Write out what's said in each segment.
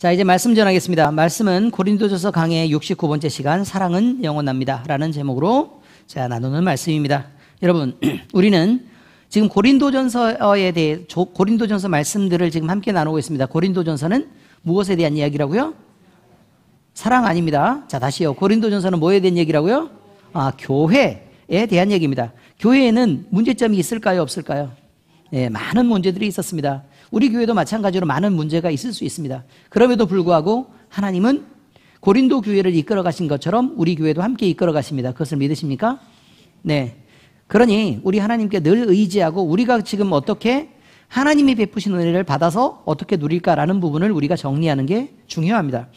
자, 이제 말씀 전하겠습니다. 말씀은 고린도전서 강의 69번째 시간 사랑은 영원합니다 라는 제목으로 제가 나누는 말씀입니다. 여러분, 우리는 지금 고린도전서에 대해 고린도전서 말씀들을 지금 함께 나누고 있습니다. 고린도전서는 무엇에 대한 이야기라고요? 사랑 아닙니다. 자, 다시요. 고린도전서는 뭐에 대한 얘기라고요? 교회에 대한 얘기입니다. 교회에는 문제점이 있을까요, 없을까요? 네, 많은 문제들이 있었습니다. 우리 교회도 마찬가지로 많은 문제가 있을 수 있습니다. 그럼에도 불구하고 하나님은 고린도 교회를 이끌어 가신 것처럼 우리 교회도 함께 이끌어 가십니다. 그것을 믿으십니까? 네. 그러니 우리 하나님께 늘 의지하고 우리가 지금 어떻게 하나님이 베푸신 은혜를 받아서 어떻게 누릴까라는 부분을 우리가 정리하는 게 중요합니다.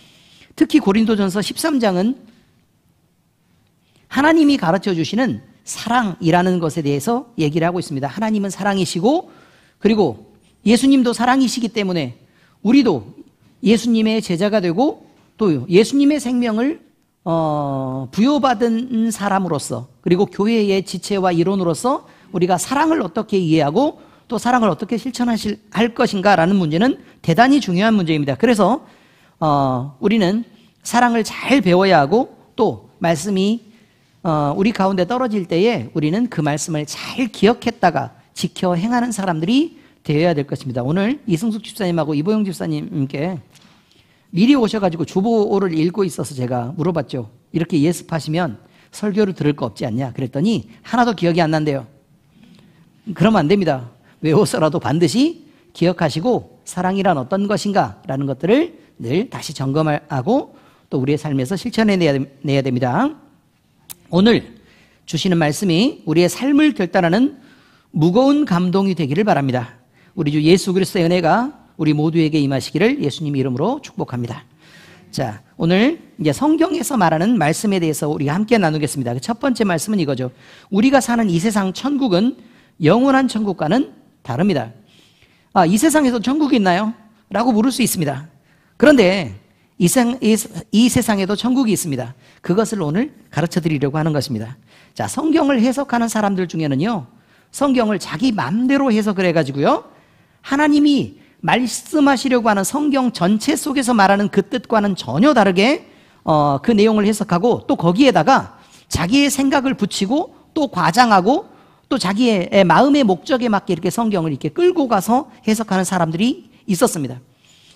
특히 고린도전서 13장은 하나님이 가르쳐 주시는 사랑이라는 것에 대해서 얘기를 하고 있습니다. 하나님은 사랑이시고 그리고 예수님도 사랑이시기 때문에 우리도 예수님의 제자가 되고 또 예수님의 생명을 부여받은 사람으로서 그리고 교회의 지체와 일원으로서 우리가 사랑을 어떻게 이해하고 또 사랑을 어떻게 실천할 것인가라는 문제는 대단히 중요한 문제입니다. 그래서 우리는 사랑을 잘 배워야 하고 또 말씀이 우리 가운데 떨어질 때에 우리는 그 말씀을 잘 기억했다가 지켜 행하는 사람들이 되어야 될 것입니다. 오늘 이승숙 집사님하고 이보영 집사님께 미리 오셔가지고 주보를 읽고 있어서 제가 물어봤죠. 이렇게 예습하시면 설교를 들을 거 없지 않냐 그랬더니 하나도 기억이 안 난대요. 그러면 안 됩니다. 외워서라도 반드시 기억하시고 사랑이란 어떤 것인가 라는 것들을 늘 다시 점검하고 또 우리의 삶에서 실천해내야 됩니다. 오늘 주시는 말씀이 우리의 삶을 결단하는 무거운 감동이 되기를 바랍니다. 우리 주 예수 그리스도의 은혜가 우리 모두에게 임하시기를 예수님 이름으로 축복합니다. 자, 오늘 이제 성경에서 말하는 말씀에 대해서 우리가 함께 나누겠습니다. 첫 번째 말씀은 이거죠. 우리가 사는 이 세상 천국은 영원한 천국과는 다릅니다. 이 세상에서 천국이 있나요? 라고 물을 수 있습니다. 그런데 이 세상에도 천국이 있습니다. 그것을 오늘 가르쳐 드리려고 하는 것입니다. 자, 성경을 해석하는 사람들 중에는요, 성경을 자기 마음대로 해석을 해가지고요, 하나님이 말씀하시려고 하는 성경 전체 속에서 말하는 그 뜻과는 전혀 다르게 그 내용을 해석하고 또 거기에다가 자기의 생각을 붙이고 또 과장하고 또 자기의 마음의 목적에 맞게 이렇게 성경을 이렇게 끌고 가서 해석하는 사람들이 있었습니다.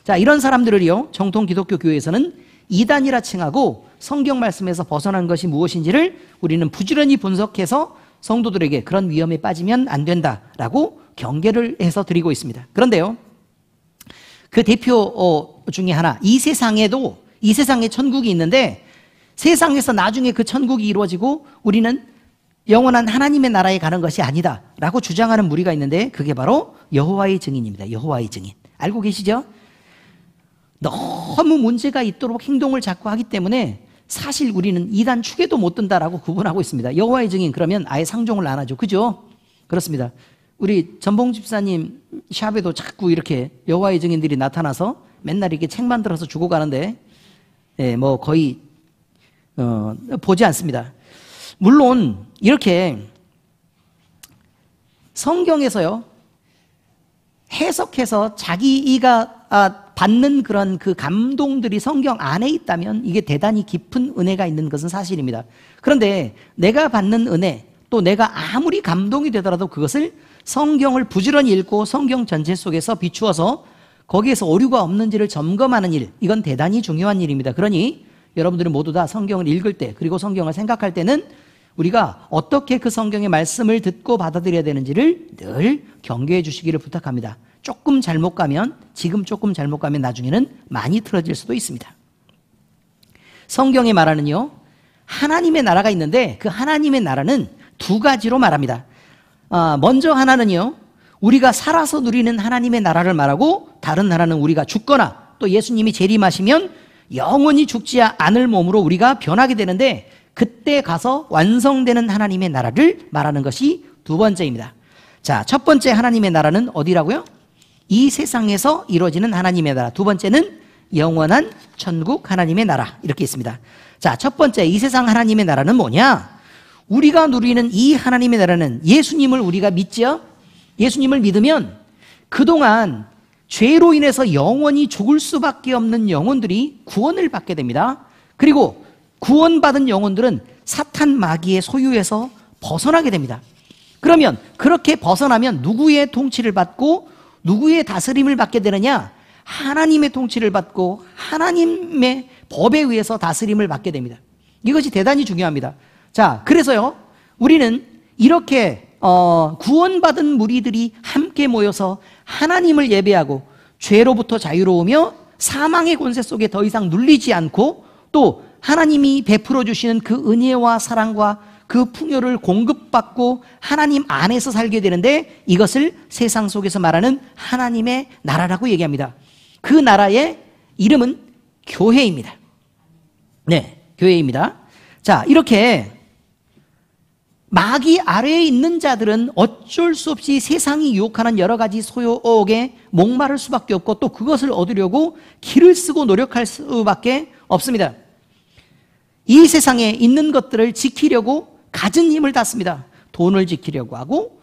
자, 이런 사람들을요, 정통 기독교 교회에서는 이단이라 칭하고 성경 말씀에서 벗어난 것이 무엇인지를 우리는 부지런히 분석해서 성도들에게 그런 위험에 빠지면 안 된다라고 경계를 해서 드리고 있습니다. 그런데요, 그 대표 중에 하나, 이 세상에 천국이 있는데 세상에서 나중에 그 천국이 이루어지고 우리는 영원한 하나님의 나라에 가는 것이 아니다 라고 주장하는 무리가 있는데 그게 바로 여호와의 증인입니다. 여호와의 증인. 알고 계시죠? 너무 문제가 있도록 행동을 자꾸 하기 때문에 사실 우리는 이단 축에도 못 든다라고 구분하고 있습니다. 여호와의 증인 그러면 아예 상종을 안 하죠. 그죠? 그렇습니다. 우리 전봉 집사님 샵에도 자꾸 이렇게 여호와의 증인들이 나타나서 맨날 이렇게 책 만들어서 주고 가는데 뭐 거의 보지 않습니다. 물론 이렇게 성경에서요 해석해서 자기가 받는 그런 그 감동들이 성경 안에 있다면 이게 대단히 깊은 은혜가 있는 것은 사실입니다. 그런데 내가 받는 은혜 또 내가 아무리 감동이 되더라도 그것을 성경을 부지런히 읽고 성경 전체 속에서 비추어서 거기에서 오류가 없는지를 점검하는 일, 이건 대단히 중요한 일입니다. 그러니 여러분들은 모두 다 성경을 읽을 때 그리고 성경을 생각할 때는 우리가 어떻게 그 성경의 말씀을 듣고 받아들여야 되는지를 늘 경계해 주시기를 부탁합니다. 조금 잘못 가면 나중에는 많이 틀어질 수도 있습니다. 성경에 말하는요, 하나님의 나라가 있는데 그 하나님의 나라는 두 가지로 말합니다. 먼저 하나는요, 우리가 살아서 누리는 하나님의 나라를 말하고 다른 하나는 우리가 죽거나 또 예수님이 재림하시면 영원히 죽지 않을 몸으로 우리가 변하게 되는데 그때 가서 완성되는 하나님의 나라를 말하는 것이 두 번째입니다. 자, 첫 번째 하나님의 나라는 어디라고요? 이 세상에서 이루어지는 하나님의 나라. 두 번째는 영원한 천국 하나님의 나라. 이렇게 있습니다. 자, 첫 번째 이 세상 하나님의 나라는 뭐냐? 우리가 누리는 이 하나님의 나라는 예수님을 우리가 믿죠? 예수님을 믿으면 그동안 죄로 인해서 영원히 죽을 수밖에 없는 영혼들이 구원을 받게 됩니다. 그리고 구원받은 영혼들은 사탄 마귀의 소유에서 벗어나게 됩니다. 그러면 그렇게 벗어나면 누구의 통치를 받고 누구의 다스림을 받게 되느냐? 하나님의 통치를 받고 하나님의 법에 의해서 다스림을 받게 됩니다. 이것이 대단히 중요합니다. 자, 그래서요, 우리는 이렇게 구원받은 무리들이 함께 모여서 하나님을 예배하고 죄로부터 자유로우며 사망의 권세 속에 더 이상 눌리지 않고 또 하나님이 베풀어 주시는 그 은혜와 사랑과 그 풍요를 공급받고 하나님 안에서 살게 되는데, 이것을 세상 속에서 말하는 하나님의 나라라고 얘기합니다. 그 나라의 이름은 교회입니다. 네, 교회입니다. 자, 이렇게 마귀 아래에 있는 자들은 어쩔 수 없이 세상이 유혹하는 여러 가지 소욕에 목마를 수밖에 없고 또 그것을 얻으려고 기를 쓰고 노력할 수밖에 없습니다. 이 세상에 있는 것들을 지키려고 가진 힘을 다 씁니다. 돈을 지키려고 하고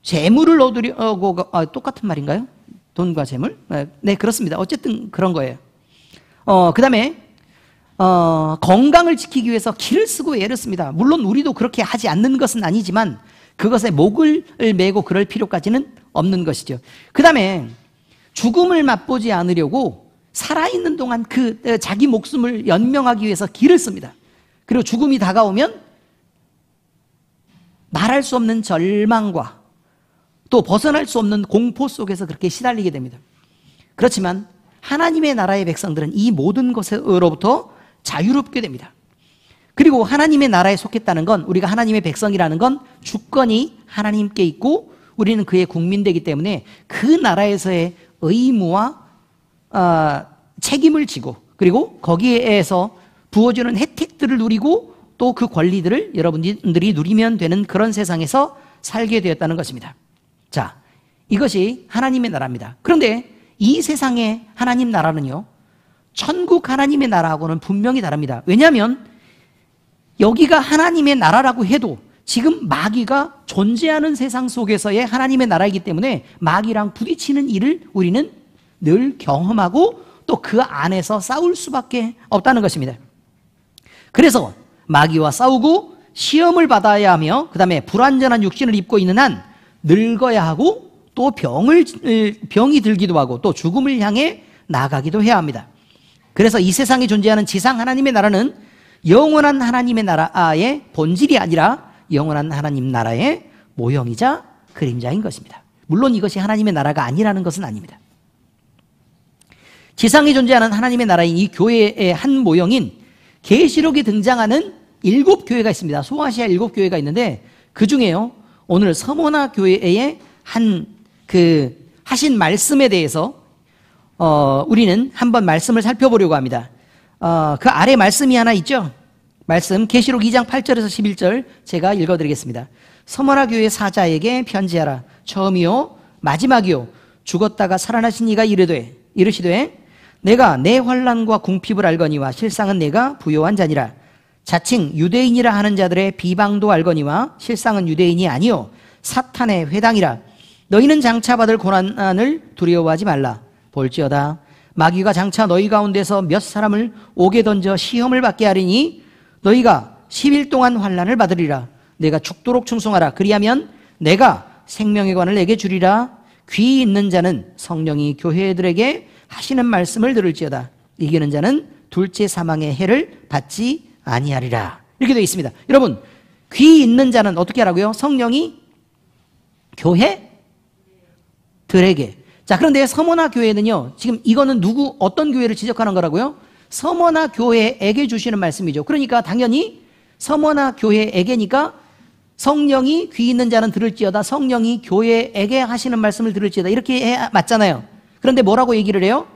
재물을 얻으려고, 똑같은 말인가요? 돈과 재물? 네, 그렇습니다. 어쨌든 그런 거예요. 그 다음에 건강을 지키기 위해서 기를 쓰고 애를 씁니다. 물론 우리도 그렇게 하지 않는 것은 아니지만 그것에 목을 메고 그럴 필요까지는 없는 것이죠. 그 다음에 죽음을 맛보지 않으려고 살아있는 동안 자기 목숨을 연명하기 위해서 기를 씁니다. 그리고 죽음이 다가오면 말할 수 없는 절망과 또 벗어날 수 없는 공포 속에서 그렇게 시달리게 됩니다. 그렇지만 하나님의 나라의 백성들은 이 모든 것으로부터 자유롭게 됩니다. 그리고 하나님의 나라에 속했다는 건, 우리가 하나님의 백성이라는 건 주권이 하나님께 있고 우리는 그의 국민되기 때문에 그 나라에서의 의무와 책임을 지고 그리고 거기에서 부어주는 혜택들을 누리고 또 그 권리들을 여러분들이 누리면 되는 그런 세상에서 살게 되었다는 것입니다. 자, 이것이 하나님의 나라입니다. 그런데 이 세상의 하나님 나라는요, 천국 하나님의 나라하고는 분명히 다릅니다. 왜냐하면 여기가 하나님의 나라라고 해도 지금 마귀가 존재하는 세상 속에서의 하나님의 나라이기 때문에 마귀랑 부딪히는 일을 우리는 늘 경험하고 또 그 안에서 싸울 수밖에 없다는 것입니다. 그래서 마귀와 싸우고 시험을 받아야 하며 그 다음에 불완전한 육신을 입고 있는 한 늙어야 하고 또 병이 들기도 하고 또 죽음을 향해 나아가기도 해야 합니다. 그래서 이 세상에 존재하는 지상 하나님의 나라는 영원한 하나님의 나라의 본질이 아니라 영원한 하나님 나라의 모형이자 그림자인 것입니다. 물론 이것이 하나님의 나라가 아니라는 것은 아닙니다. 지상에 존재하는 하나님의 나라인 이 교회의 한 모형인 계시록에 등장하는 7교회가 있습니다. 소아시아 7교회가 있는데 그 중에요, 오늘 서머나 교회의 하신 말씀에 대해서 우리는 한번 말씀을 살펴보려고 합니다. 그 아래 말씀이 하나 있죠. 말씀 계시록 2장 8절에서 11절 제가 읽어드리겠습니다. 서머나 교회 사자에게 편지하라. 처음이요 마지막이요 죽었다가 살아나신 이가 이르시되 내가 내 환난과 궁핍을 알거니와 실상은 내가 부요한 자니라. 자칭 유대인이라 하는 자들의 비방도 알거니와 실상은 유대인이 아니요 사탄의 회당이라. 너희는 장차 받을 고난을 두려워하지 말라. 볼지어다 마귀가 장차 너희 가운데서 몇 사람을 옥에 던져 시험을 받게 하리니 너희가 10일 동안 환난을 받으리라. 내가 죽도록 충성하라. 그리하면 내가 생명의 관을 내게 주리라. 귀 있는 자는 성령이 교회들에게 하시는 말씀을 들을지어다. 이기는 자는 둘째 사망의 해를 받지 아니하리라. 이렇게 되어 있습니다. 여러분, 귀 있는 자는 어떻게 하라고요? 성령이 교회들에게. 자, 그런데 서머나 교회는요, 지금 이거는 어떤 교회를 지적하는 거라고요? 서머나 교회에게 주시는 말씀이죠. 그러니까 당연히 서머나 교회에게니까 성령이 귀 있는 자는 들을지어다, 성령이 교회에게 하시는 말씀을 들을지어다, 이렇게 해야 맞잖아요. 그런데 뭐라고 얘기를 해요?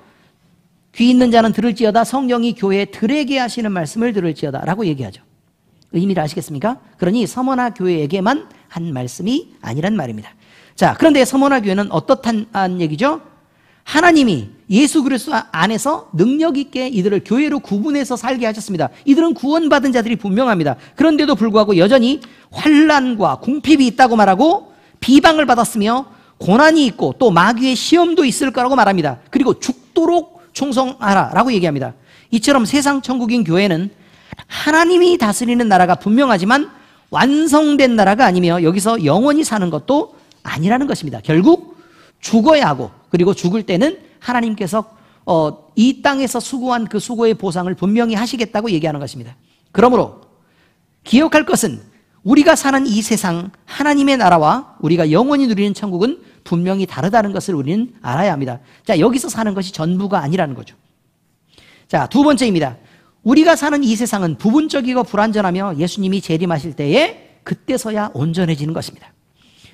귀 있는 자는 들을지어다, 성령이 교회들에게 하시는 말씀을 들을지어다 라고 얘기하죠. 의미를 아시겠습니까? 그러니 서머나 교회에게만 한 말씀이 아니란 말입니다. 자, 그런데 서머나 교회는 어떻다는 얘기죠? 하나님이 예수 그리스도 안에서 능력 있게 이들을 교회로 구분해서 살게 하셨습니다. 이들은 구원받은 자들이 분명합니다. 그런데도 불구하고 여전히 환난과 궁핍이 있다고 말하고 비방을 받았으며 고난이 있고 또 마귀의 시험도 있을 거라고 말합니다. 그리고 죽도록 충성하라라고 얘기합니다. 이처럼 세상 천국인 교회는 하나님이 다스리는 나라가 분명하지만 완성된 나라가 아니며 여기서 영원히 사는 것도 아니라는 것입니다. 결국 죽어야 하고, 그리고 죽을 때는 하나님께서 이 땅에서 수고한 그 수고의 보상을 분명히 하시겠다고 얘기하는 것입니다. 그러므로 기억할 것은 우리가 사는 이 세상 하나님의 나라와 우리가 영원히 누리는 천국은 분명히 다르다는 것을 우리는 알아야 합니다. 자, 여기서 사는 것이 전부가 아니라는 거죠. 자, 두 번째입니다. 우리가 사는 이 세상은 부분적이고 불완전하며 예수님이 재림하실 때에 그때서야 온전해지는 것입니다.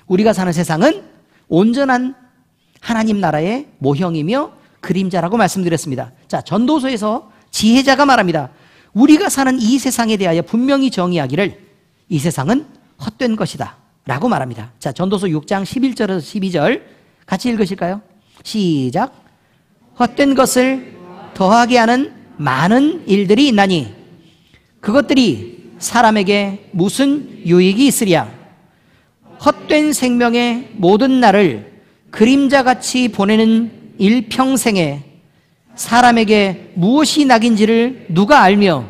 우리가 사는 세상은 온전한 하나님 나라의 모형이며 그림자라고 말씀드렸습니다. 자, 전도서에서 지혜자가 말합니다. 우리가 사는 이 세상에 대하여 분명히 정의하기를 이 세상은 헛된 것이다 라고 말합니다. 자, 전도서 6장 11절에서 12절 같이 읽으실까요? 시작. 헛된 것을 더하게 하는 많은 일들이 있나니 그것들이 사람에게 무슨 유익이 있으랴. 헛된 생명의 모든 날을 그림자같이 보내는 일평생에 사람에게 무엇이 낙인지를 누가 알며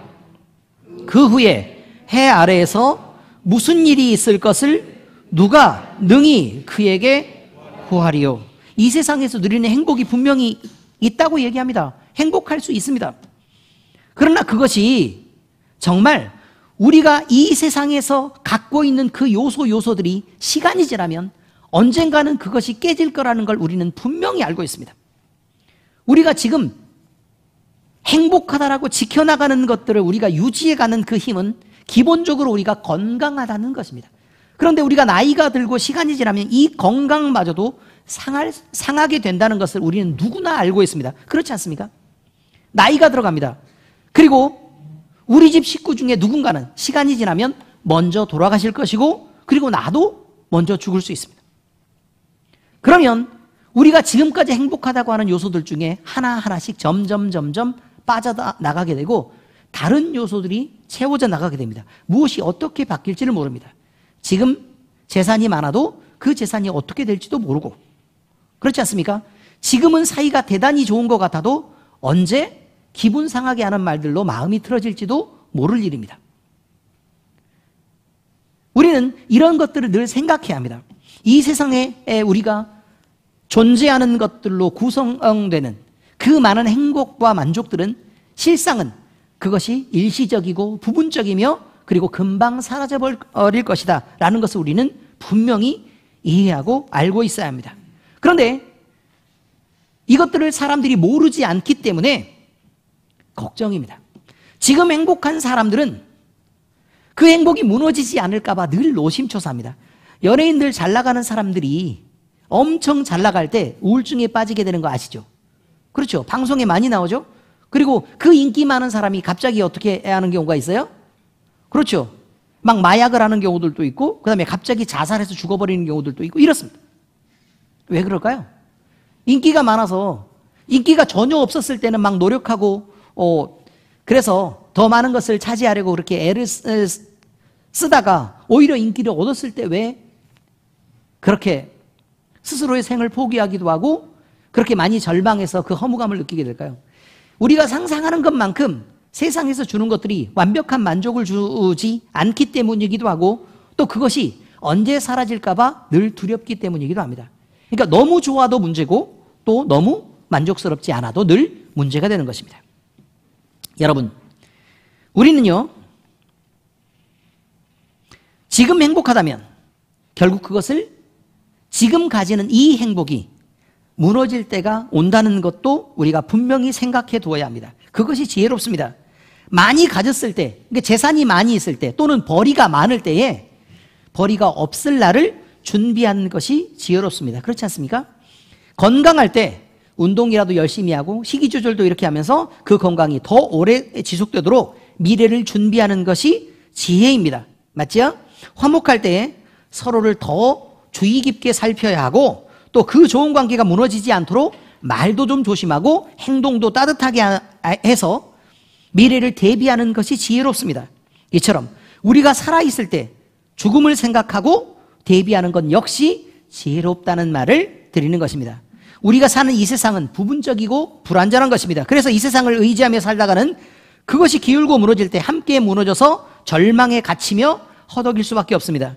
그 후에 해 아래에서 무슨 일이 있을 것을 누가 능히 그에게 구하리요. 이 세상에서 누리는 행복이 분명히 있다고 얘기합니다. 행복할 수 있습니다. 그러나 그것이 정말 우리가 이 세상에서 갖고 있는 그 요소들이 시간이 지나면 언젠가는 그것이 깨질 거라는 걸 우리는 분명히 알고 있습니다. 우리가 지금 행복하다라고 지켜나가는 것들을 우리가 유지해가는 그 힘은 기본적으로 우리가 건강하다는 것입니다. 그런데 우리가 나이가 들고 시간이 지나면 이 건강마저도 상하게 된다는 것을 우리는 누구나 알고 있습니다. 그렇지 않습니까? 나이가 들어갑니다. 그리고 우리 집 식구 중에 누군가는 시간이 지나면 먼저 돌아가실 것이고, 그리고 나도 먼저 죽을 수 있습니다. 그러면 우리가 지금까지 행복하다고 하는 요소들 중에 하나하나씩 점점 빠져나가게 되고 다른 요소들이 채워져 나가게 됩니다. 무엇이 어떻게 바뀔지를 모릅니다. 지금 재산이 많아도 그 재산이 어떻게 될지도 모르고, 그렇지 않습니까? 지금은 사이가 대단히 좋은 것 같아도 언제 기분 상하게 하는 말들로 마음이 틀어질지도 모를 일입니다. 우리는 이런 것들을 늘 생각해야 합니다. 이 세상에 우리가 존재하는 것들로 구성되는 그 많은 행복과 만족들은 실상은 그것이 일시적이고 부분적이며 그리고 금방 사라져버릴 것이다 라는 것을 우리는 분명히 이해하고 알고 있어야 합니다. 그런데 이것들을 사람들이 모르지 않기 때문에 걱정입니다. 지금 행복한 사람들은 그 행복이 무너지지 않을까 봐 늘 노심초사합니다. 연예인들 잘 나가는 사람들이 엄청 잘 나갈 때 우울증에 빠지게 되는 거 아시죠? 그렇죠. 방송에 많이 나오죠. 그리고 그 인기 많은 사람이 갑자기 어떻게 하는 경우가 있어요? 그렇죠. 막 마약을 하는 경우들도 있고, 그 다음에 갑자기 자살해서 죽어버리는 경우들도 있고 이렇습니다. 왜 그럴까요? 인기가 많아서, 인기가 전혀 없었을 때는 막 노력하고 그래서 더 많은 것을 차지하려고 그렇게 애를 쓰다가 오히려 인기를 얻었을 때 왜 그렇게 스스로의 생을 포기하기도 하고 그렇게 많이 절망해서 그 허무감을 느끼게 될까요? 우리가 상상하는 것만큼 세상에서 주는 것들이 완벽한 만족을 주지 않기 때문이기도 하고, 또 그것이 언제 사라질까 봐 늘 두렵기 때문이기도 합니다. 그러니까 너무 좋아도 문제고 또 너무 만족스럽지 않아도 늘 문제가 되는 것입니다. 여러분, 우리는요, 지금 행복하다면 결국 그것을 지금 가지는 이 행복이 무너질 때가 온다는 것도 우리가 분명히 생각해 두어야 합니다. 그것이 지혜롭습니다. 많이 가졌을 때, 그러니까 재산이 많이 있을 때, 또는 벌이가 많을 때에 벌이가 없을 날을 준비하는 것이 지혜롭습니다. 그렇지 않습니까? 건강할 때 운동이라도 열심히 하고 식이 조절도 이렇게 하면서 그 건강이 더 오래 지속되도록 미래를 준비하는 것이 지혜입니다. 맞죠? 화목할 때 서로를 더 주의 깊게 살펴야 하고, 또 그 좋은 관계가 무너지지 않도록 말도 좀 조심하고 행동도 따뜻하게 해서 미래를 대비하는 것이 지혜롭습니다. 이처럼 우리가 살아있을 때 죽음을 생각하고 대비하는 건 역시 지혜롭다는 말을 드리는 것입니다. 우리가 사는 이 세상은 부분적이고 불완전한 것입니다. 그래서 이 세상을 의지하며 살다가는 그것이 기울고 무너질 때 함께 무너져서 절망에 갇히며 허덕일 수밖에 없습니다.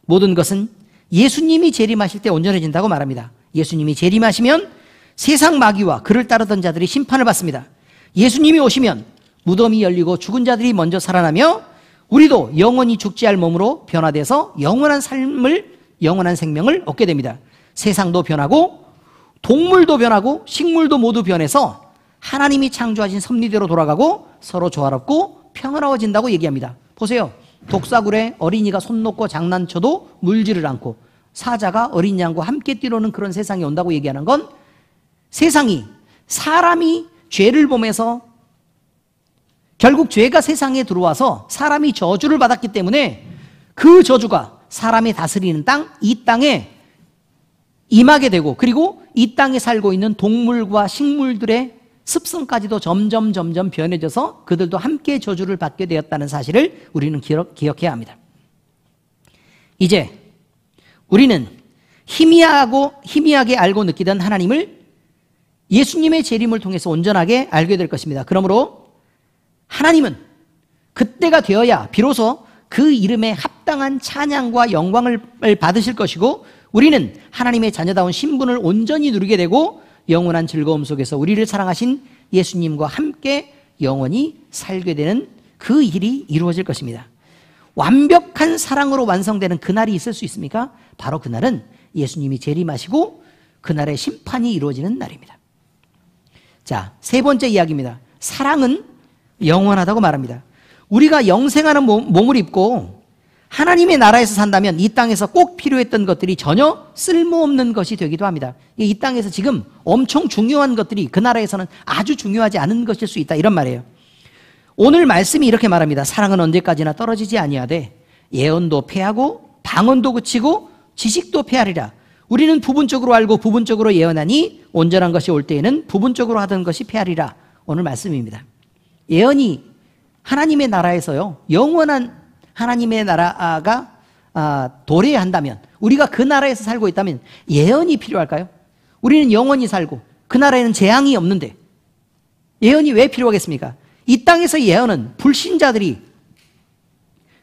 모든 것은 예수님이 재림하실 때 온전해진다고 말합니다. 예수님이 재림하시면 세상 마귀와 그를 따르던 자들이 심판을 받습니다. 예수님이 오시면 무덤이 열리고 죽은 자들이 먼저 살아나며 우리도 영원히 죽지 않을 몸으로 변화돼서 영원한 생명을 얻게 됩니다. 세상도 변하고 동물도 변하고 식물도 모두 변해서 하나님이 창조하신 섭리대로 돌아가고 서로 조화롭고 평화로워진다고 얘기합니다. 보세요. 독사굴에 어린이가 손 놓고 장난쳐도 물지를 않고 사자가 어린 양과 함께 뛰노는 그런 세상이 온다고 얘기하는 건 세상이 사람이 죄를 범해서 결국 죄가 세상에 들어와서 사람이 저주를 받았기 때문에 그 저주가 사람이 다스리는 땅, 이 땅에 임하게 되고 그리고 이 땅에 살고 있는 동물과 식물들의 습성까지도 점점 변해져서 그들도 함께 저주를 받게 되었다는 사실을 우리는 기억해야 합니다. 이제 우리는 희미하게 알고 느끼던 하나님을 예수님의 재림을 통해서 온전하게 알게 될 것입니다. 그러므로 하나님은 그때가 되어야 비로소 그 이름에 합당한 찬양과 영광을 받으실 것이고 우리는 하나님의 자녀다운 신분을 온전히 누리게 되고 영원한 즐거움 속에서 우리를 사랑하신 예수님과 함께 영원히 살게 되는 그 일이 이루어질 것입니다. 완벽한 사랑으로 완성되는 그날이 있을 수 있습니까? 바로 그날은 예수님이 재림하시고 그날의 심판이 이루어지는 날입니다. 자, 세 번째 이야기입니다. 사랑은 영원하다고 말합니다. 우리가 영생하는 몸을 입고 하나님의 나라에서 산다면 이 땅에서 꼭 필요했던 것들이 전혀 쓸모없는 것이 되기도 합니다. 이 땅에서 지금 엄청 중요한 것들이 그 나라에서는 아주 중요하지 않은 것일 수 있다, 이런 말이에요. 오늘 말씀이 이렇게 말합니다. 사랑은 언제까지나 떨어지지 아니하되 예언도 패하고 방언도 그치고 지식도 패하리라. 우리는 부분적으로 알고 부분적으로 예언하니 온전한 것이 올 때에는 부분적으로 하던 것이 패하리라. 오늘 말씀입니다. 예언이 하나님의 나라에서요, 영원한 하나님의 나라가 도래해야 한다면, 우리가 그 나라에서 살고 있다면 예언이 필요할까요? 우리는 영원히 살고 그 나라에는 재앙이 없는데 예언이 왜 필요하겠습니까? 이 땅에서 예언은 불신자들이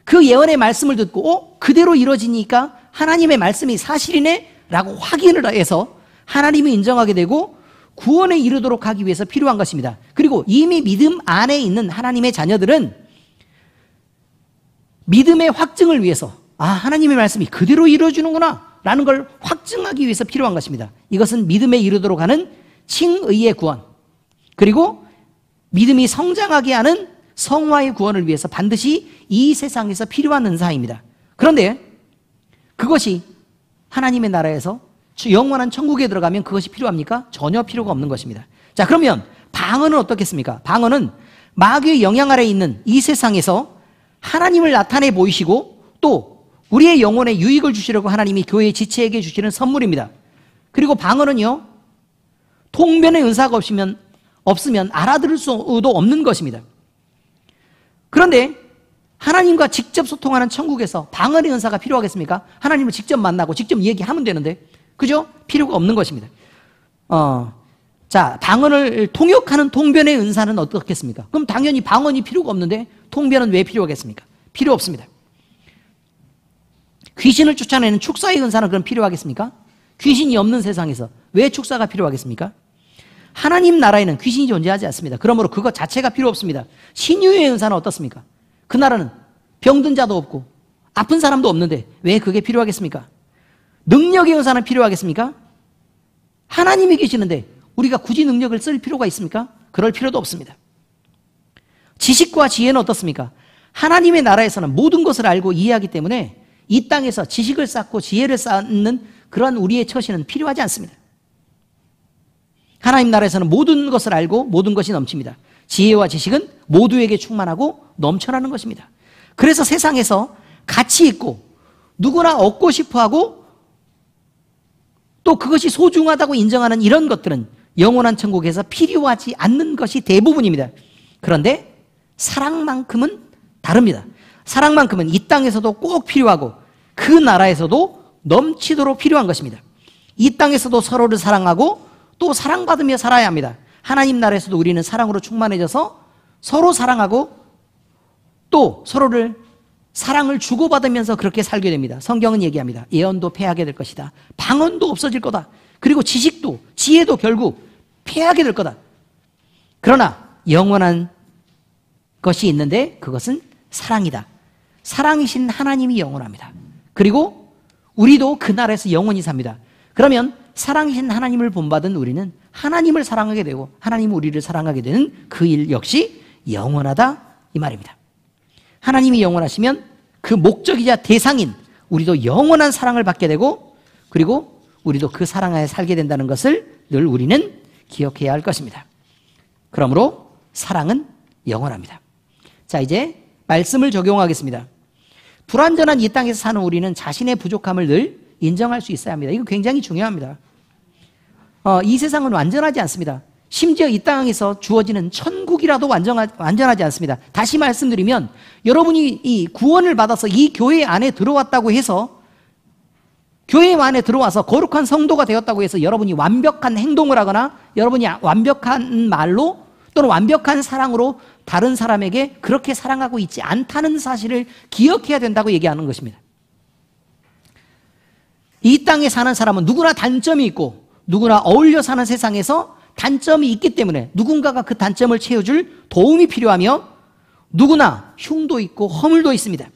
그 예언의 말씀을 듣고 그대로 이루어지니까 하나님의 말씀이 사실이네 라고 확인을 해서 하나님이 인정하게 되고 구원에 이르도록 하기 위해서 필요한 것입니다. 그리고 이미 믿음 안에 있는 하나님의 자녀들은 믿음의 확증을 위해서 하나님의 말씀이 그대로 이루어지는구나 라는 걸 확증하기 위해서 필요한 것입니다. 이것은 믿음에 이르도록 하는 칭의의 구원, 그리고 믿음이 성장하게 하는 성화의 구원을 위해서 반드시 이 세상에서 필요한 은사입니다. 그런데 그것이 하나님의 나라에서 영원한 천국에 들어가면 그것이 필요합니까? 전혀 필요가 없는 것입니다. 자, 그러면 방언은 어떻겠습니까? 방언은 마귀의 영향 아래에 있는 이 세상에서 하나님을 나타내 보이시고 또 우리의 영혼에 유익을 주시려고 하나님이 교회 지체에게 주시는 선물입니다. 그리고 방언은요, 통변의 은사가 없으면 알아들을 수도 없는 것입니다. 그런데 하나님과 직접 소통하는 천국에서 방언의 은사가 필요하겠습니까? 하나님을 직접 만나고 직접 얘기하면 되는데, 그죠? 필요가 없는 것입니다. 자, 방언을 통역하는 통변의 은사는 어떻겠습니까? 그럼 당연히 방언이 필요가 없는데 통변은 왜 필요하겠습니까? 필요 없습니다. 귀신을 쫓아내는 축사의 은사는 그럼 필요하겠습니까? 귀신이 없는 세상에서 왜 축사가 필요하겠습니까? 하나님 나라에는 귀신이 존재하지 않습니다. 그러므로 그것 자체가 필요 없습니다. 신유의 은사는 어떻습니까? 그 나라는 병든 자도 없고 아픈 사람도 없는데 왜 그게 필요하겠습니까? 능력의 은사는 필요하겠습니까? 하나님이 계시는데 우리가 굳이 능력을 쓸 필요가 있습니까? 그럴 필요도 없습니다. 지식과 지혜는 어떻습니까? 하나님의 나라에서는 모든 것을 알고 이해하기 때문에 이 땅에서 지식을 쌓고 지혜를 쌓는 그런 우리의 처신은 필요하지 않습니다. 하나님 나라에서는 모든 것을 알고 모든 것이 넘칩니다. 지혜와 지식은 모두에게 충만하고 넘쳐나는 것입니다. 그래서 세상에서 가치 있고 누구나 얻고 싶어하고 또 그것이 소중하다고 인정하는 이런 것들은 영원한 천국에서 필요하지 않는 것이 대부분입니다. 그런데 사랑만큼은 다릅니다. 사랑만큼은 이 땅에서도 꼭 필요하고 그 나라에서도 넘치도록 필요한 것입니다. 이 땅에서도 서로를 사랑하고 또 사랑받으며 살아야 합니다. 하나님 나라에서도 우리는 사랑으로 충만해져서 서로 사랑하고 또 서로를 사랑을 주고받으면서 그렇게 살게 됩니다. 성경은 얘기합니다. 예언도 패하게 될 것이다. 방언도 없어질 거다. 그리고 지식도 지혜도 결국 패하게 될 거다. 그러나 영원한 것이 있는데 그것은 사랑이다. 사랑이신 하나님이 영원합니다. 그리고 우리도 그 나라에서 영원히 삽니다. 그러면 사랑이신 하나님을 본받은 우리는 하나님을 사랑하게 되고 하나님은 우리를 사랑하게 되는 그 일 역시 영원하다 이 말입니다. 하나님이 영원하시면 그 목적이자 대상인 우리도 영원한 사랑을 받게 되고 그리고 우리도 그 사랑 하에 살게 된다는 것을 늘 우리는 기억해야 할 것입니다. 그러므로 사랑은 영원합니다. 자, 이제 말씀을 적용하겠습니다. 불완전한 이 땅에서 사는 우리는 자신의 부족함을 늘 인정할 수 있어야 합니다. 이거 굉장히 중요합니다. 이 세상은 완전하지 않습니다. 심지어 이 땅에서 주어지는 천국이라도 완전하지 않습니다. 다시 말씀드리면 여러분이 이 구원을 받아서 이 교회 안에 들어왔다고 해서 교회 안에 들어와서 거룩한 성도가 되었다고 해서 여러분이 완벽한 행동을 하거나 여러분이 완벽한 말로 또는 완벽한 사랑으로 다른 사람에게 그렇게 사랑하고 있지 않다는 사실을 기억해야 된다고 얘기하는 것입니다. 이 땅에 사는 사람은 누구나 단점이 있고 누구나 어울려 사는 세상에서 단점이 있기 때문에 누군가가 그 단점을 채워줄 도움이 필요하며 누구나 흉도 있고 허물도 있습니다.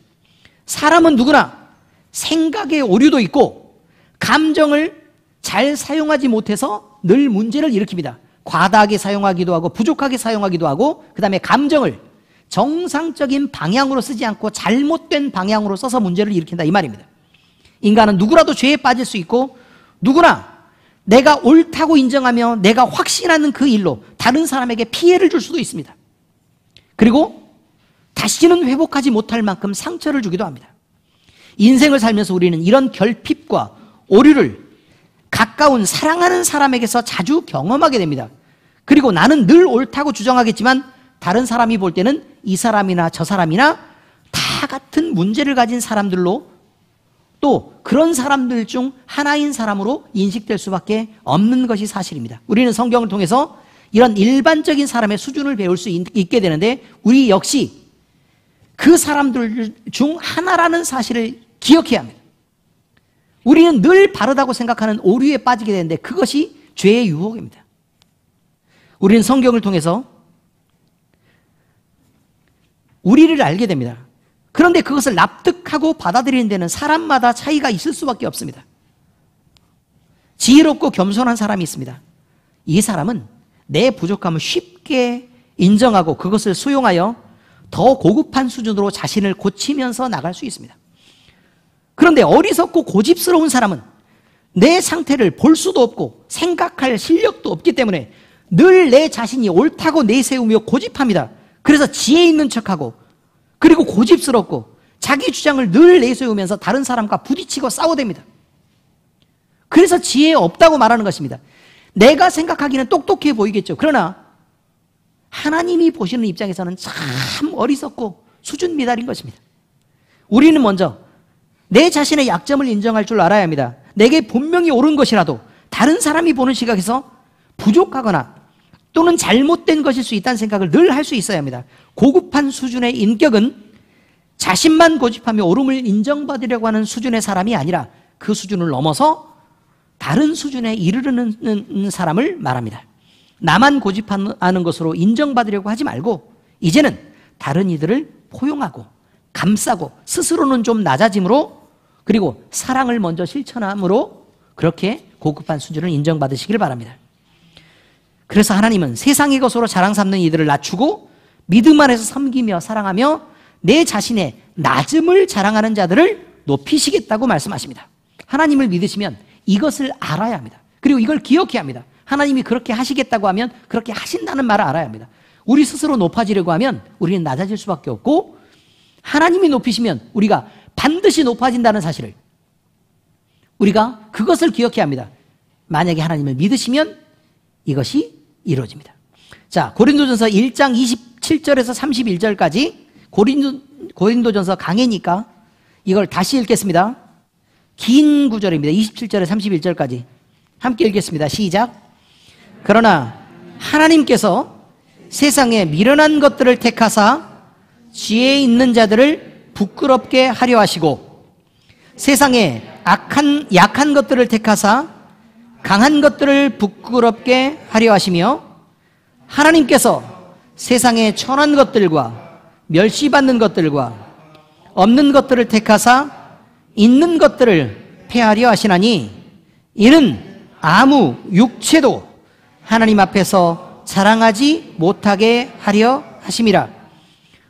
사람은 누구나 생각의 오류도 있고 감정을 잘 사용하지 못해서 늘 문제를 일으킵니다. 과다하게 사용하기도 하고 부족하게 사용하기도 하고 그 다음에 감정을 정상적인 방향으로 쓰지 않고 잘못된 방향으로 써서 문제를 일으킨다 이 말입니다. 인간은 누구라도 죄에 빠질 수 있고 누구나 내가 옳다고 인정하며 내가 확신하는 그 일로 다른 사람에게 피해를 줄 수도 있습니다. 그리고 다시는 회복하지 못할 만큼 상처를 주기도 합니다. 인생을 살면서 우리는 이런 결핍과 오류를 가까운 사랑하는 사람에게서 자주 경험하게 됩니다. 그리고 나는 늘 옳다고 주장하겠지만 다른 사람이 볼 때는 이 사람이나 저 사람이나 다 같은 문제를 가진 사람들로 또 그런 사람들 중 하나인 사람으로 인식될 수밖에 없는 것이 사실입니다. 우리는 성경을 통해서 이런 일반적인 사람의 수준을 배울 수 있게 되는데 우리 역시 그 사람들 중 하나라는 사실을 기억해야 합니다. 우리는 늘 바르다고 생각하는 오류에 빠지게 되는데 그것이 죄의 유혹입니다. 우리는 성경을 통해서 우리를 알게 됩니다. 그런데 그것을 납득하고 받아들이는 데는 사람마다 차이가 있을 수밖에 없습니다. 지혜롭고 겸손한 사람이 있습니다. 이 사람은 내 부족함을 쉽게 인정하고 그것을 수용하여 더 고급한 수준으로 자신을 고치면서 나갈 수 있습니다. 그런데 어리석고 고집스러운 사람은 내 상태를 볼 수도 없고 생각할 실력도 없기 때문에 늘 내 자신이 옳다고 내세우며 고집합니다. 그래서 지혜 있는 척하고 그리고 고집스럽고 자기 주장을 늘 내세우면서 다른 사람과 부딪히고 싸워댑니다. 그래서 지혜 없다고 말하는 것입니다. 내가 생각하기는 똑똑해 보이겠죠. 그러나 하나님이 보시는 입장에서는 참 어리석고 수준 미달인 것입니다. 우리는 먼저 내 자신의 약점을 인정할 줄 알아야 합니다. 내게 분명히 옳은 것이라도 다른 사람이 보는 시각에서 부족하거나 또는 잘못된 것일 수 있다는 생각을 늘 할 수 있어야 합니다. 고급한 수준의 인격은 자신만 고집하며 옳음을 인정받으려고 하는 수준의 사람이 아니라 그 수준을 넘어서 다른 수준에 이르르는 사람을 말합니다. 나만 고집하는 것으로 인정받으려고 하지 말고 이제는 다른 이들을 포용하고 감싸고 스스로는 좀 낮아짐으로 그리고 사랑을 먼저 실천함으로 그렇게 고급한 수준을 인정받으시길 바랍니다. 그래서 하나님은 세상의 것으로 자랑 삼는 이들을 낮추고 믿음 안에서 섬기며 사랑하며 내 자신의 낮음을 자랑하는 자들을 높이시겠다고 말씀하십니다. 하나님을 믿으시면 이것을 알아야 합니다. 그리고 이걸 기억해야 합니다. 하나님이 그렇게 하시겠다고 하면 그렇게 하신다는 말을 알아야 합니다. 우리 스스로 높아지려고 하면 우리는 낮아질 수밖에 없고 하나님이 높이시면 우리가 반드시 높아진다는 사실을 우리가 그것을 기억해야 합니다. 만약에 하나님을 믿으시면 이것이 이루어집니다. 자, 고린도전서 1장 27절에서 31절까지 고린도전서 강해니까 이걸 다시 읽겠습니다. 긴 구절입니다. 27절에 31절까지 함께 읽겠습니다. 시작. 그러나 하나님께서 세상에 미련한 것들을 택하사 지혜 있는 자들을 부끄럽게 하려 하시고 세상에 약한 것들을 택하사 강한 것들을 부끄럽게 하려 하시며 하나님께서 세상에 천한 것들과 멸시받는 것들과 없는 것들을 택하사 있는 것들을 폐하려 하시나니 이는 아무 육체도 하나님 앞에서 자랑하지 못하게 하려 하심이라.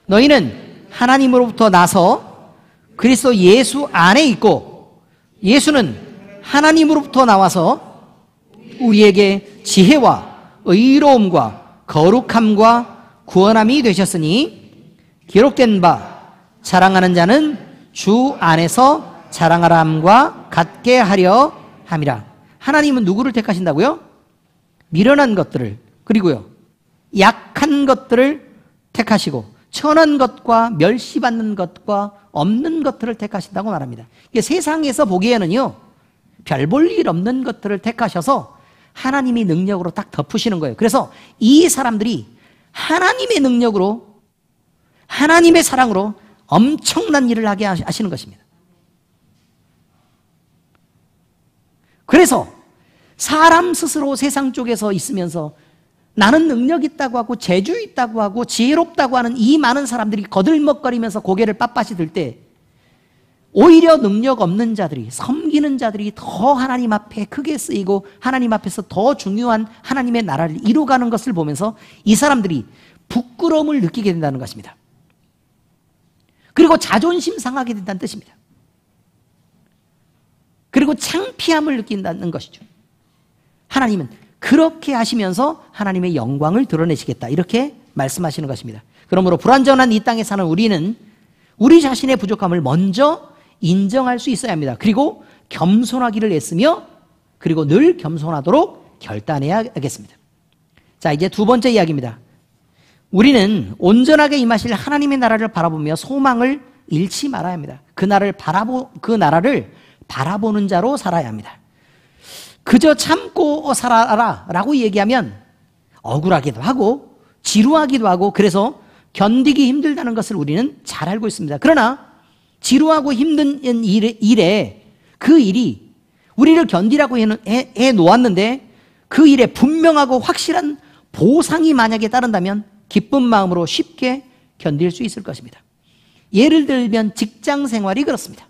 너희는 하나님으로부터 나서 그리스도 예수 안에 있고 예수는 하나님으로부터 나와서 우리에게 지혜와 의로움과 거룩함과 구원함이 되셨으니 기록된 바 자랑하는 자는 주 안에서 자랑하라 함과 같게 하려 함이라. 하나님은 누구를 택하신다고요? 미련한 것들을, 그리고요 약한 것들을 택하시고 천한 것과 멸시받는 것과 없는 것들을 택하신다고 말합니다. 이게 세상에서 보기에는요 별 볼 일 없는 것들을 택하셔서 하나님이 능력으로 딱 덮으시는 거예요. 그래서 이 사람들이 하나님의 능력으로 하나님의 사랑으로 엄청난 일을 하게 하시는 것입니다. 그래서 사람 스스로 세상 쪽에서 있으면서 나는 능력 있다고 하고 재주 있다고 하고 지혜롭다고 하는 이 많은 사람들이 거들먹거리면서 고개를 빳빳이 들 때 오히려 능력 없는 자들이, 섬기는 자들이 더 하나님 앞에 크게 쓰이고 하나님 앞에서 더 중요한 하나님의 나라를 이루어가는 것을 보면서 이 사람들이 부끄러움을 느끼게 된다는 것입니다. 그리고 자존심 상하게 된다는 뜻입니다. 그리고 창피함을 느낀다는 것이죠. 하나님은 그렇게 하시면서 하나님의 영광을 드러내시겠다, 이렇게 말씀하시는 것입니다. 그러므로 불완전한 이 땅에 사는 우리는 우리 자신의 부족함을 먼저 인정할 수 있어야 합니다. 그리고 겸손하기를 애쓰며 그리고 늘 겸손하도록 결단해야 하겠습니다. 자, 이제 두 번째 이야기입니다. 우리는 온전하게 임하실 하나님의 나라를 바라보며 소망을 잃지 말아야 합니다. 그 나라를 바라보는 자로 살아야 합니다. 그저 참고 살아라 라고 얘기하면 억울하기도 하고 지루하기도 하고 그래서 견디기 힘들다는 것을 우리는 잘 알고 있습니다. 그러나 지루하고 힘든 일에 그 일이 우리를 견디라고 해 놓았는데 그 일에 분명하고 확실한 보상이 만약에 따른다면 기쁜 마음으로 쉽게 견딜 수 있을 것입니다. 예를 들면 직장 생활이 그렇습니다.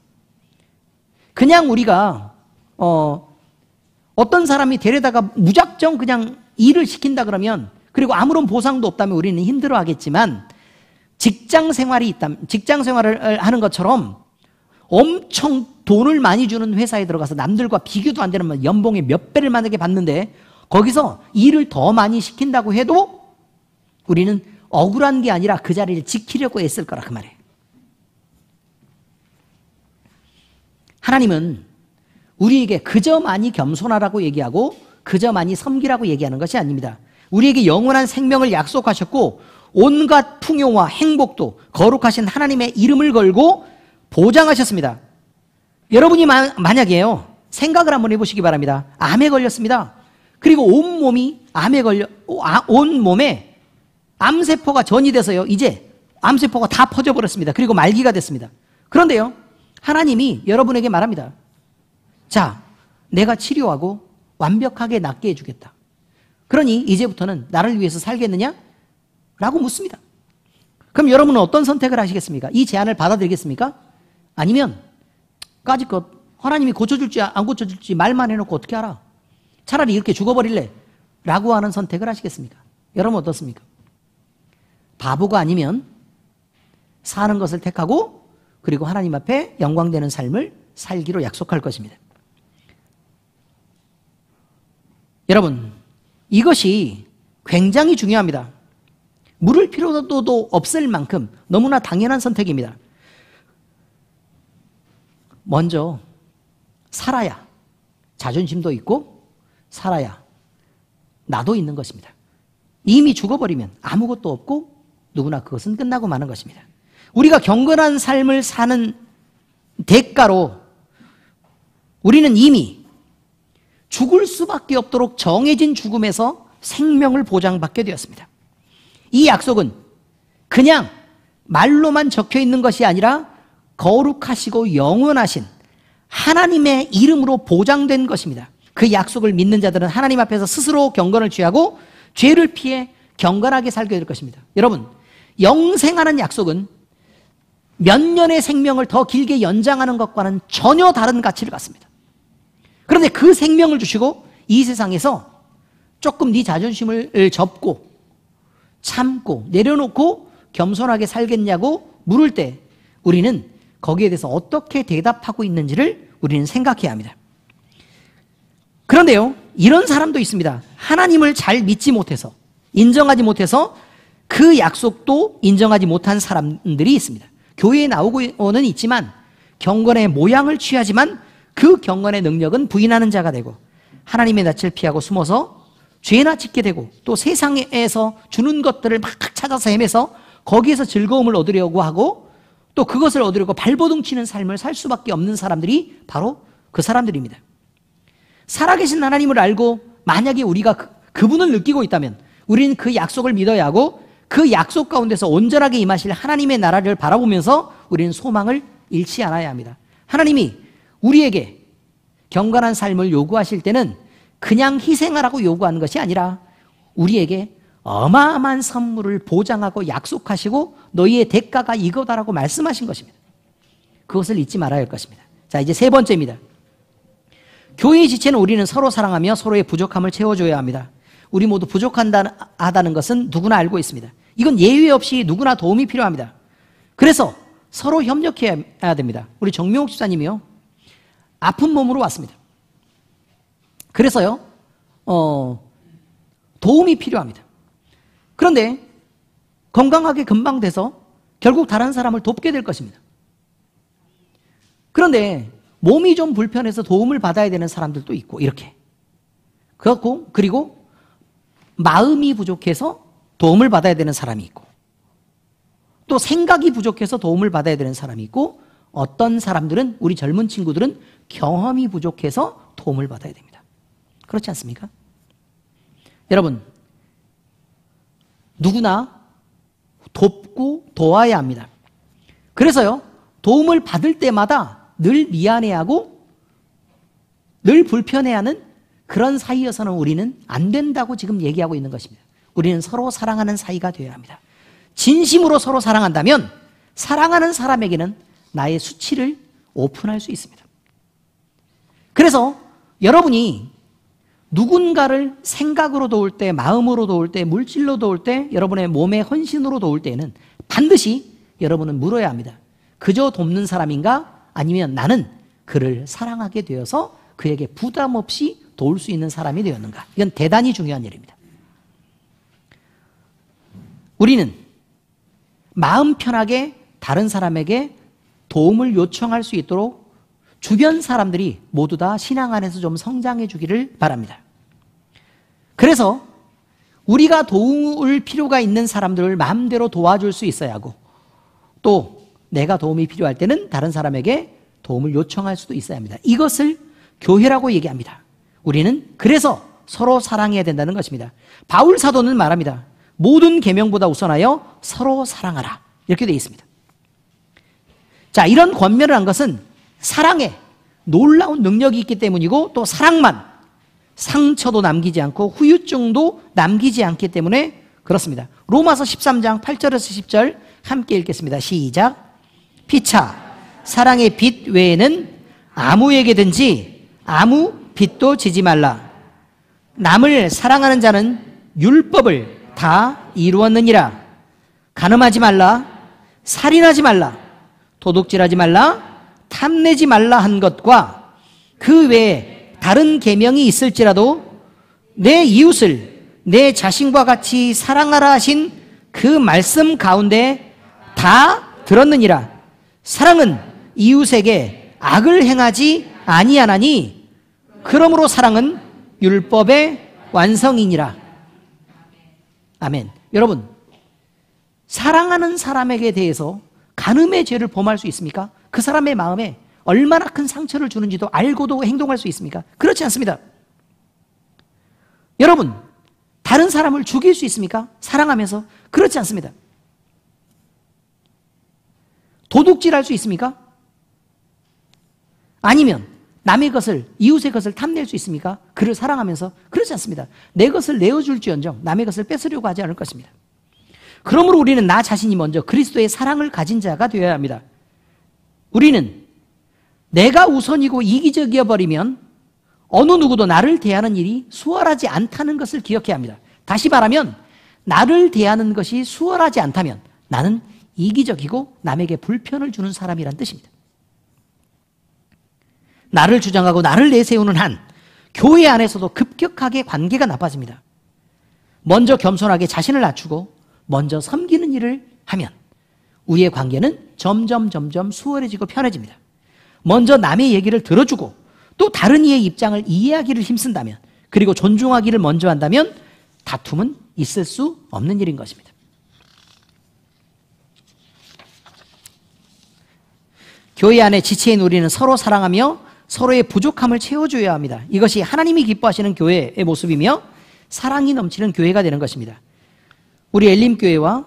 그냥 우리가 어떤 사람이 데려다가 무작정 그냥 일을 시킨다 그러면 그리고 아무런 보상도 없다면 우리는 힘들어 하겠지만 직장 생활이 있다면 직장 생활을 하는 것처럼 엄청 돈을 많이 주는 회사에 들어가서 남들과 비교도 안 되는 연봉의 몇 배를 만약에 받는데 거기서 일을 더 많이 시킨다고 해도 우리는 억울한 게 아니라 그 자리를 지키려고 애쓸 거라 그 말이에요. 하나님은 우리에게 그저 많이 겸손하라고 얘기하고 그저 많이 섬기라고 얘기하는 것이 아닙니다. 우리에게 영원한 생명을 약속하셨고 온갖 풍요와 행복도 거룩하신 하나님의 이름을 걸고 보장하셨습니다. 여러분이 만약에요 생각을 한번 해보시기 바랍니다. 암에 걸렸습니다. 그리고 온 몸에 암세포가 전이 돼서요 이제 암세포가 다 퍼져버렸습니다. 그리고 말기가 됐습니다. 그런데요 하나님이 여러분에게 말합니다. 자, 내가 치료하고 완벽하게 낫게 해주겠다. 그러니 이제부터는 나를 위해서 살겠느냐? 라고 묻습니다. 그럼 여러분은 어떤 선택을 하시겠습니까? 이 제안을 받아들이겠습니까? 아니면 까짓것 하나님이 고쳐줄지 안 고쳐줄지 말만 해놓고 어떻게 알아? 차라리 이렇게 죽어버릴래? 라고 하는 선택을 하시겠습니까? 여러분 어떻습니까? 바보가 아니면 사는 것을 택하고 그리고 하나님 앞에 영광되는 삶을 살기로 약속할 것입니다. 여러분 이것이 굉장히 중요합니다. 물을 필요도 없을 만큼 너무나 당연한 선택입니다. 먼저 살아야 자존심도 있고 살아야 나도 있는 것입니다. 이미 죽어버리면 아무것도 없고 누구나 그것은 끝나고 마는 것입니다. 우리가 경건한 삶을 사는 대가로 우리는 이미 죽을 수밖에 없도록 정해진 죽음에서 생명을 보장받게 되었습니다. 이 약속은 그냥 말로만 적혀 있는 것이 아니라 거룩하시고 영원하신 하나님의 이름으로 보장된 것입니다. 그 약속을 믿는 자들은 하나님 앞에서 스스로 경건을 취하고 죄를 피해 경건하게 살게 될 것입니다. 여러분, 영생하는 약속은 몇 년의 생명을 더 길게 연장하는 것과는 전혀 다른 가치를 갖습니다. 그런데 그 생명을 주시고 이 세상에서 조금 네 자존심을 접고 참고 내려놓고 겸손하게 살겠냐고 물을 때 우리는 거기에 대해서 어떻게 대답하고 있는지를 우리는 생각해야 합니다. 그런데요, 이런 사람도 있습니다. 하나님을 잘 믿지 못해서, 인정하지 못해서 그 약속도 인정하지 못한 사람들이 있습니다. 교회에 나오고는 있지만 경건의 모양을 취하지만 그 경건의 능력은 부인하는 자가 되고 하나님의 낯을 피하고 숨어서 죄나 짓게 되고 또 세상에서 주는 것들을 막 찾아서 헤매서 거기에서 즐거움을 얻으려고 하고 또 그것을 얻으려고 발버둥 치는 삶을 살 수밖에 없는 사람들이 바로 그 사람들입니다. 살아계신 하나님을 알고 만약에 우리가 그분을 느끼고 있다면 우리는 그 약속을 믿어야 하고 그 약속 가운데서 온전하게 임하실 하나님의 나라를 바라보면서 우리는 소망을 잃지 않아야 합니다. 하나님이 우리에게 경건한 삶을 요구하실 때는 그냥 희생하라고 요구하는 것이 아니라 우리에게 어마어마한 선물을 보장하고 약속하시고 너희의 대가가 이거다라고 말씀하신 것입니다. 그것을 잊지 말아야 할 것입니다. 자, 이제 세 번째입니다. 교회의 지체는 우리는 서로 사랑하며 서로의 부족함을 채워줘야 합니다. 우리 모두 부족하다는 것은 누구나 알고 있습니다. 이건 예외 없이 누구나 도움이 필요합니다. 그래서 서로 협력해야 됩니다. 우리 정명욱 집사님이요, 아픈 몸으로 왔습니다. 그래서요, 도움이 필요합니다. 그런데 건강하게 금방 돼서 결국 다른 사람을 돕게 될 것입니다. 그런데 몸이 좀 불편해서 도움을 받아야 되는 사람들도 있고 이렇게. 그리고 마음이 부족해서 도움을 받아야 되는 사람이 있고 또 생각이 부족해서 도움을 받아야 되는 사람이 있고 어떤 사람들은, 우리 젊은 친구들은 경험이 부족해서 도움을 받아야 됩니다. 그렇지 않습니까? 여러분, 누구나 돕고 도와야 합니다. 그래서요, 도움을 받을 때마다 늘 미안해하고 늘 불편해하는 그런 사이여서는 우리는 안 된다고 지금 얘기하고 있는 것입니다. 우리는 서로 사랑하는 사이가 되어야 합니다. 진심으로 서로 사랑한다면 사랑하는 사람에게는 나의 수치를 오픈할 수 있습니다. 그래서 여러분이 누군가를 생각으로 도울 때, 마음으로 도울 때, 물질로 도울 때, 여러분의 몸의 헌신으로 도울 때에는 반드시 여러분은 물어야 합니다. 그저 돕는 사람인가? 아니면 나는 그를 사랑하게 되어서 그에게 부담 없이 도울 수 있는 사람이 되었는가? 이건 대단히 중요한 일입니다. 우리는 마음 편하게 다른 사람에게 도움을 요청할 수 있도록 주변 사람들이 모두 다 신앙 안에서 좀 성장해 주기를 바랍니다. 그래서 우리가 도울 필요가 있는 사람들을 마음대로 도와줄 수 있어야 하고 또 내가 도움이 필요할 때는 다른 사람에게 도움을 요청할 수도 있어야 합니다. 이것을 교회라고 얘기합니다. 우리는 그래서 서로 사랑해야 된다는 것입니다. 바울 사도는 말합니다. 모든 계명보다 우선하여 서로 사랑하라. 이렇게 되어 있습니다. 자, 이런 권면을 한 것은 사랑에 놀라운 능력이 있기 때문이고 또 사랑만 상처도 남기지 않고 후유증도 남기지 않기 때문에 그렇습니다. 로마서 13장 8절에서 10절 함께 읽겠습니다. 시작. 피차 사랑의 빚 외에는 아무에게든지 아무 빚도 지지 말라. 남을 사랑하는 자는 율법을 다 이루었느니라. 간음하지 말라, 살인하지 말라, 도둑질하지 말라, 탐내지 말라 한 것과 그 외에 다른 계명이 있을지라도 내 이웃을 내 자신과 같이 사랑하라 하신 그 말씀 가운데 다 들었느니라. 사랑은 이웃에게 악을 행하지 아니하나니 그러므로 사랑은 율법의 완성이니라. 아멘. 여러분, 사랑하는 사람에게 대해서 간음의 죄를 범할 수 있습니까? 그 사람의 마음에 얼마나 큰 상처를 주는지도 알고도 행동할 수 있습니까? 그렇지 않습니다. 여러분, 다른 사람을 죽일 수 있습니까? 사랑하면서? 그렇지 않습니다. 도둑질할 수 있습니까? 아니면 남의 것을, 이웃의 것을 탐낼 수 있습니까? 그를 사랑하면서? 그렇지 않습니다. 내 것을 내어줄지언정 남의 것을 뺏으려고 하지 않을 것입니다. 그러므로 우리는 나 자신이 먼저 그리스도의 사랑을 가진 자가 되어야 합니다. 우리는 내가 우선이고 이기적이어 버리면 어느 누구도 나를 대하는 일이 수월하지 않다는 것을 기억해야 합니다. 다시 말하면 나를 대하는 것이 수월하지 않다면 나는 이기적이고 남에게 불편을 주는 사람이란 뜻입니다. 나를 주장하고 나를 내세우는 한 교회 안에서도 급격하게 관계가 나빠집니다. 먼저 겸손하게 자신을 낮추고 먼저 섬기는 일을 하면 우리의 관계는 점점 수월해지고 편해집니다. 먼저 남의 얘기를 들어주고 또 다른 이의 입장을 이해하기를 힘쓴다면, 그리고 존중하기를 먼저 한다면 다툼은 있을 수 없는 일인 것입니다. 교회 안에 지체인 우리는 서로 사랑하며 서로의 부족함을 채워줘야 합니다. 이것이 하나님이 기뻐하시는 교회의 모습이며 사랑이 넘치는 교회가 되는 것입니다. 우리 엘림교회와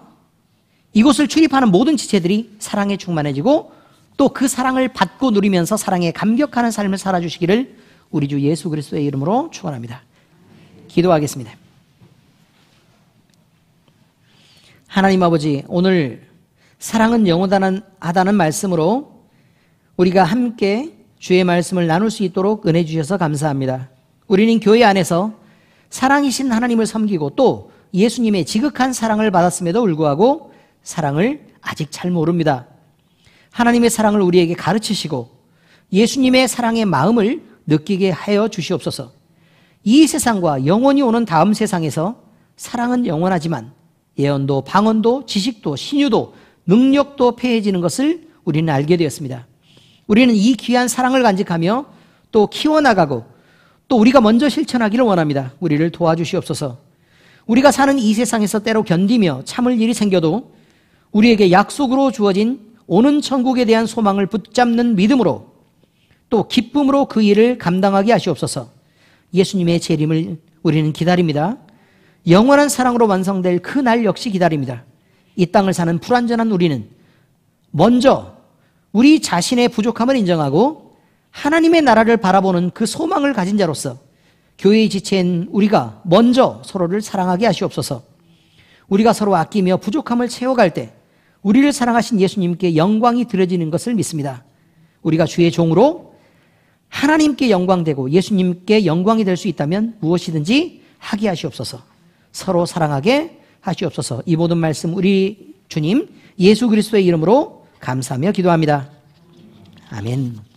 이곳을 출입하는 모든 지체들이 사랑에 충만해지고 또 그 사랑을 받고 누리면서 사랑에 감격하는 삶을 살아주시기를 우리 주 예수 그리스도의 이름으로 축원합니다. 기도하겠습니다. 하나님 아버지, 오늘 사랑은 영원하다는 말씀으로 우리가 함께 주의 말씀을 나눌 수 있도록 은혜 주셔서 감사합니다. 우리는 교회 안에서 사랑이신 하나님을 섬기고 또 예수님의 지극한 사랑을 받았음에도 불구하고 사랑을 아직 잘 모릅니다. 하나님의 사랑을 우리에게 가르치시고 예수님의 사랑의 마음을 느끼게 하여 주시옵소서. 이 세상과 영원히 오는 다음 세상에서 사랑은 영원하지만 예언도 방언도 지식도 신유도 능력도 패해지는 것을 우리는 알게 되었습니다. 우리는 이 귀한 사랑을 간직하며 또 키워나가고 또 우리가 먼저 실천하기를 원합니다. 우리를 도와주시옵소서. 우리가 사는 이 세상에서 때로 견디며 참을 일이 생겨도 우리에게 약속으로 주어진 오는 천국에 대한 소망을 붙잡는 믿음으로 또 기쁨으로 그 일을 감당하게 하시옵소서. 예수님의 재림을 우리는 기다립니다. 영원한 사랑으로 완성될 그 날 역시 기다립니다. 이 땅을 사는 불완전한 우리는 먼저 우리 자신의 부족함을 인정하고 하나님의 나라를 바라보는 그 소망을 가진 자로서 교회의 지체인 우리가 먼저 서로를 사랑하게 하시옵소서. 우리가 서로 아끼며 부족함을 채워갈 때 우리를 사랑하신 예수님께 영광이 드려지는 것을 믿습니다. 우리가 주의 종으로 하나님께 영광되고 예수님께 영광이 될 수 있다면 무엇이든지 하게 하시옵소서. 서로 사랑하게 하시옵소서. 이 모든 말씀 우리 주님 예수 그리스도의 이름으로 감사하며 기도합니다. 아멘.